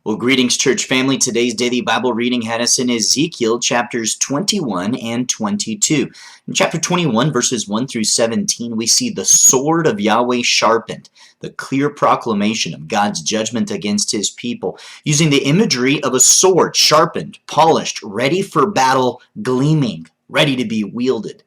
Well, greetings, church family. Today's daily Bible reading had us in Ezekiel chapters 21 and 22. In chapter 21, verses 1 through 17, we see the sword of Yahweh sharpened, the clear proclamation of God's judgment against his people, using the imagery of a sword sharpened, polished, ready for battle, gleaming, ready to be wielded.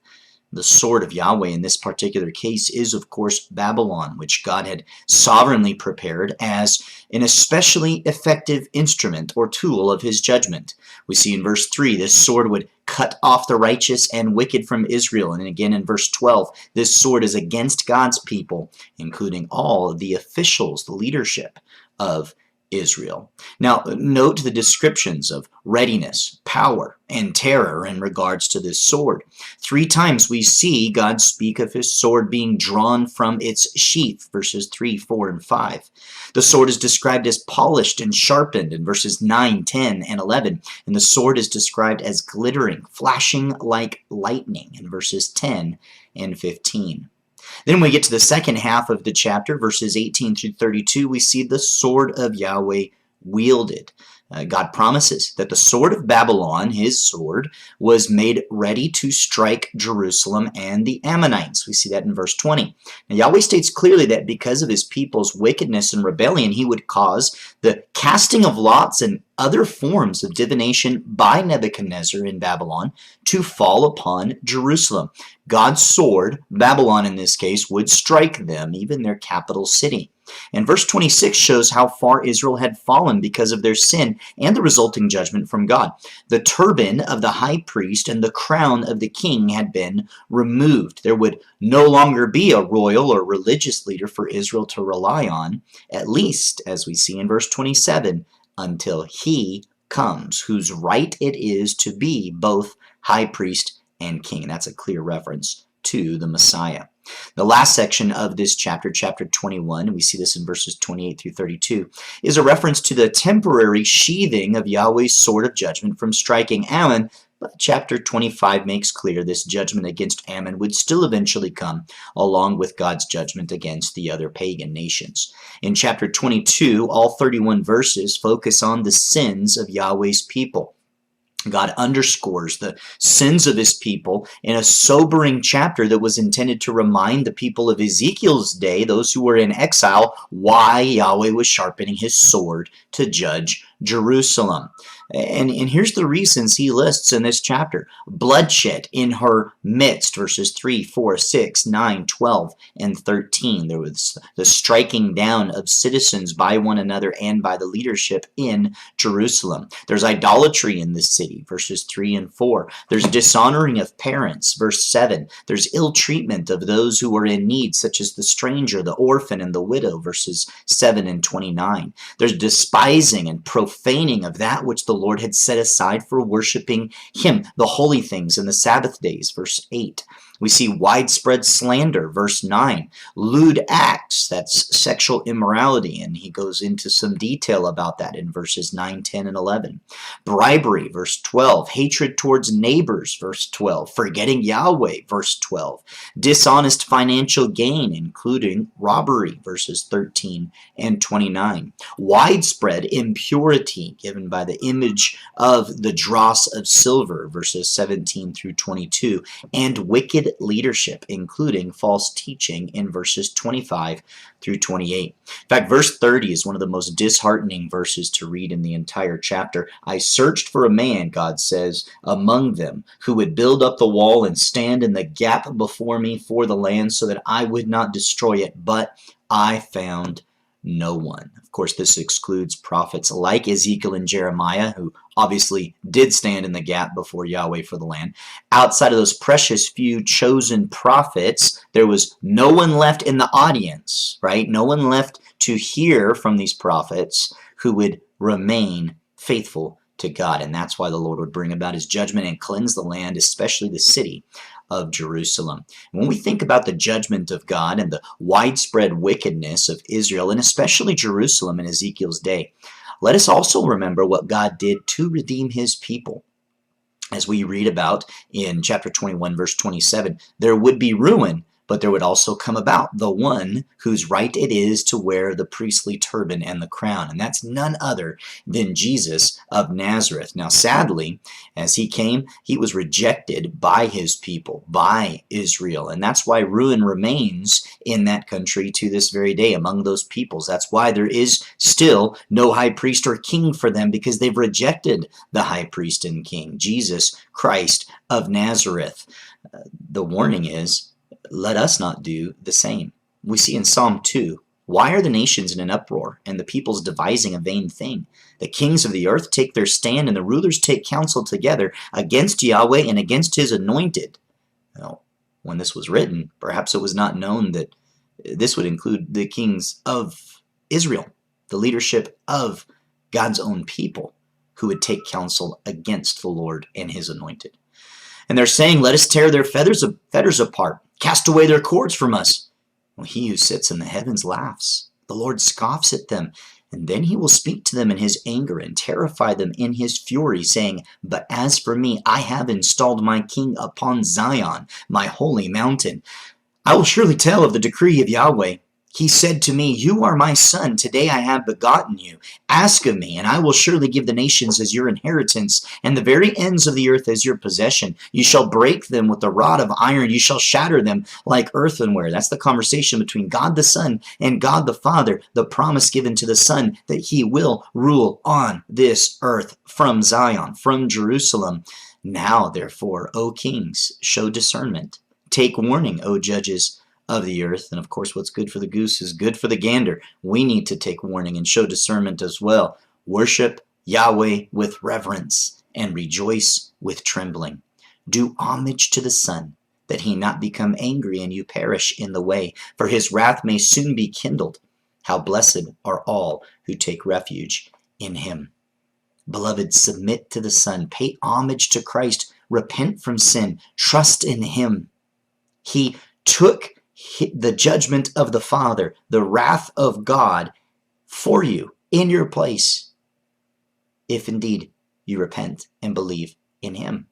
The sword of Yahweh in this particular case is, of course, Babylon, which God had sovereignly prepared as an especially effective instrument or tool of his judgment. We see in verse 3, this sword would cut off the righteous and wicked from Israel. And again in verse 12, this sword is against God's people, including all of the officials, the leadership of Israel. Now, note the descriptions of readiness, power, and terror in regards to this sword. 3 times we see God speak of his sword being drawn from its sheath, verses 3, 4, and 5. The sword is described as polished and sharpened in verses 9, 10, and 11, and the sword is described as glittering, flashing like lightning in verses 10 and 15. Then when we get to the second half of the chapter, verses 18 through 32, we see the sword of Yahweh wielded. God promises that the sword of Babylon, his sword, was made ready to strike Jerusalem and the Ammonites. We see that in verse 20. Now, Yahweh states clearly that because of his people's wickedness and rebellion, he would cause the casting of lots and other forms of divination by Nebuchadnezzar in Babylon to fall upon Jerusalem. God's sword, Babylon in this case, would strike them, even their capital city. And verse 26 shows how far Israel had fallen because of their sin and the resulting judgment from God. The turban of the high priest and the crown of the king had been removed. There would no longer be a royal or religious leader for Israel to rely on, at least, as we see in verse 27, until he comes, whose right it is to be both high priest and king. And that's a clear reference to the Messiah. The last section of this chapter, chapter 21, and we see this in verses 28 through 32, is a reference to the temporary sheathing of Yahweh's sword of judgment from striking Ammon, but chapter 25 makes clear this judgment against Ammon would still eventually come, along with God's judgment against the other pagan nations. In chapter 22, all 31 verses focus on the sins of Yahweh's people. God underscores the sins of his people in a sobering chapter that was intended to remind the people of Ezekiel's day, those who were in exile, why Yahweh was sharpening his sword to judge Jerusalem. And here's the reasons he lists in this chapter. Bloodshed in her midst, verses 3, 4, 6, 9, 12, and 13. There was the striking down of citizens by one another and by the leadership in Jerusalem. There's idolatry in the city, verses 3 and 4. There's dishonoring of parents, verse 7. There's ill treatment of those who are in need, such as the stranger, the orphan, and the widow, verses 7 and 29. There's despising and profaning of that which the Lord had set aside for worshiping him, the holy things and the Sabbath days, verse 8. We see widespread slander, verse 9. Lewd acts, that's sexual immorality, and he goes into some detail about that in verses 9, 10, and 11. Bribery, verse 12. Hatred towards neighbors, verse 12. Forgetting Yahweh, verse 12. Dishonest financial gain, including robbery, verses 13 and 29. Widespread impurity, given by the image of the dross of silver, verses 17 through 22, and wicked leadership, including false teaching in verses 25 through 28. In fact, verse 30 is one of the most disheartening verses to read in the entire chapter. I searched for a man, God says, among them who would build up the wall and stand in the gap before me for the land so that I would not destroy it, but I found no one. Of course, this excludes prophets like Ezekiel and Jeremiah, who obviously did stand in the gap before Yahweh for the land. Outside of those precious few chosen prophets, there was no one left in the audience, right? No one left to hear from these prophets who would remain faithful to God. And that's why the Lord would bring about his judgment and cleanse the land, especially the city of Jerusalem. When we think about the judgment of God and the widespread wickedness of Israel, and especially Jerusalem in Ezekiel's day, let us also remember what God did to redeem his people. As we read about in chapter 21, verse 27, there would be ruin, but there would also come about the one whose right it is to wear the priestly turban and the crown, and that's none other than Jesus of Nazareth. Now, sadly, as he came, he was rejected by his people, by Israel, and that's why ruin remains in that country to this very day among those peoples. That's why there is still no high priest or king for them, because they've rejected the high priest and king, Jesus Christ of Nazareth. The warning is, let us not do the same. We see in Psalm 2, why are the nations in an uproar, and the peoples devising a vain thing? The kings of the earth take their stand, and the rulers take counsel together against Yahweh and against his anointed. Well, when this was written, perhaps it was not known that this would include the kings of Israel, the leadership of God's own people, who would take counsel against the Lord and his anointed. And they're saying, let us tear their fetters apart, cast away their cords from us. Well, he who sits in the heavens laughs. The Lord scoffs at them, and then he will speak to them in his anger and terrify them in his fury, saying, but as for me, I have installed my king upon Zion, my holy mountain. I will surely tell of the decree of Yahweh. He said to me, you are my son. Today I have begotten you. Ask of me, and I will surely give the nations as your inheritance, and the very ends of the earth as your possession. You shall break them with the rod of iron. You shall shatter them like earthenware. That's the conversation between God the Son and God the Father, the promise given to the Son that he will rule on this earth from Zion, from Jerusalem. Now, therefore, O kings, show discernment. Take warning, O judges of the earth. And of course, what's good for the goose is good for the gander. We need to take warning and show discernment as well. Worship Yahweh with reverence and rejoice with trembling. Do homage to the Son, that he not become angry and you perish in the way, for his wrath may soon be kindled. How blessed are all who take refuge in him. Beloved, submit to the Son, pay homage to Christ, repent from sin, trust in him. He took the judgment of the Father, the wrath of God for you in your place, if indeed you repent and believe in him.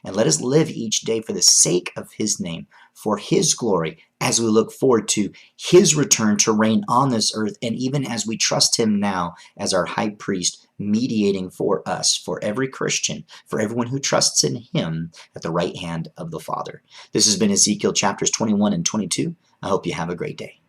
And let us live each day for the sake of his name, for his glory, as we look forward to his return to reign on this earth, and even as we trust him now as our high priest, mediating for us, for every Christian, for everyone who trusts in him at the right hand of the Father. This has been Ezekiel chapters 21 and 22. I hope you have a great day.